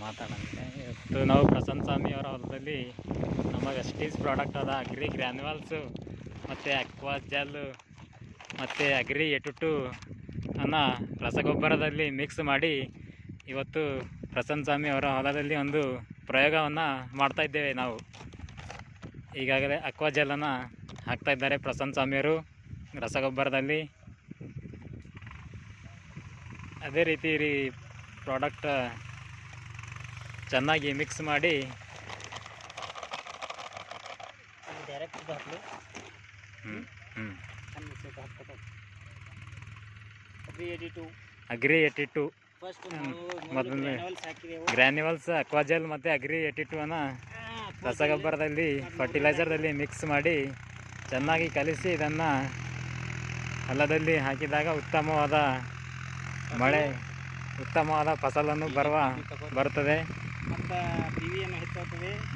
ಮಾತಾಡಂತೆ ಇವತ್ತು ನಾವು ಪ್ರಸನ್ನ ಸ್ವಾಮಿ ಅವರ ಹೊಲದಲ್ಲಿ ನಮ್ಮ ವೆಸ್ಟೀಸ್ ಪ್ರಾಡಕ್ಟ್ ಆದ ಅಗ್ರಿ ಗ್ರ್ಯಾನ್ಯುವಲ್ಸು ಮತ್ತು ಅಕ್ವಾ ಜೆಲ್ ಮತ್ತು ಅಗ್ರಿ ಎಟುಟು ಅನ್ನು ರಸಗೊಬ್ಬರದಲ್ಲಿ ಮಿಕ್ಸ್ ಮಾಡಿ ಇವತ್ತು ಪ್ರಸನ್ನ ಸ್ವಾಮಿ ಅವರ ಹೊಲದಲ್ಲಿ ಒಂದು ಪ್ರಯೋಗವನ್ನು ಮಾಡ್ತಾಯಿದ್ದೇವೆ. ನಾವು ಈಗಾಗಲೇ ಅಕ್ವಾ ಜೆಲ್ಲನ್ನು ಹಾಕ್ತಾಯಿದ್ದಾರೆ ಪ್ರಸನ್ನ ಸ್ವಾಮಿಯವರು ರಸಗೊಬ್ಬರದಲ್ಲಿ. ಅದೇ ರೀತಿ ಪ್ರಾಡಕ್ಟ್ ಚೆನ್ನಾಗಿ ಮಿಕ್ಸ್ ಮಾಡಿ ಅಗ್ರಿ 82 ಮೊದಲನೇ ಗ್ರ್ಯಾನ್ಯುವಲ್ಸ್ ಅಕ್ವಾಜೆಲ್ ಮತ್ತು ಅಗ್ರಿ 82 ಅನ್ನು ರಸಗೊಬ್ಬರದಲ್ಲಿ ಫರ್ಟಿಲೈಸರ್ದಲ್ಲಿ ಮಿಕ್ಸ್ ಮಾಡಿ ಚೆನ್ನಾಗಿ ಕಲಿಸಿ ಇದನ್ನು ಹೊಲದಲ್ಲಿ ಹಾಕಿದಾಗ ಉತ್ತಮವಾದ ಫಸಲನ್ನು ಬರುತ್ತದೆ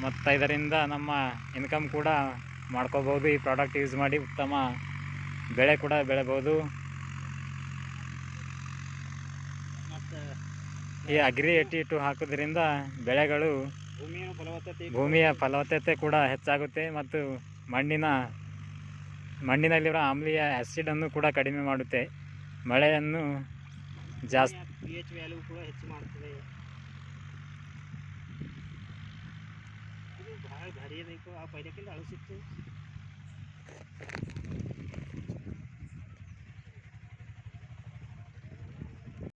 ಮತ್ತು ಇದರಿಂದ ನಮ್ಮ ಇನ್ಕಮ್ ಕೂಡ ಮಾಡ್ಕೋಬೋದು. ಈ ಪ್ರಾಡಕ್ಟ್ ಯೂಸ್ ಮಾಡಿ ಉತ್ತಮ ಬೆಳೆ ಕೂಡ ಬೆಳೆಬೋದು. ಈ ಅಗ್ರಿ 82 ಹಾಕೋದ್ರಿಂದ ಬೆಳೆಗಳು ಭೂಮಿಯ ಫಲವತ್ತತೆ ಕೂಡ ಹೆಚ್ಚಾಗುತ್ತೆ ಮತ್ತು ಮಣ್ಣಿನಲ್ಲಿರೋ ಆಮ್ಲೀಯ ಆ್ಯಸಿಡನ್ನು ಕೂಡ ಕಡಿಮೆ ಮಾಡುತ್ತೆ. ಮಳೆಯನ್ನು ಜಾಸ್ತಿ pH ವ್ಯಾಲ್ಯೂ ಕೂಡ ಹೆಚ್ಚು ಮಾಡ್ತದೆ. ಇದು ಭಾಳ ಭಾರಿ ಅದಕ್ಕೆ ಆ ಪೈಲಕ್ಕಿಂತ ಅಳಿಸಿತ್ತು.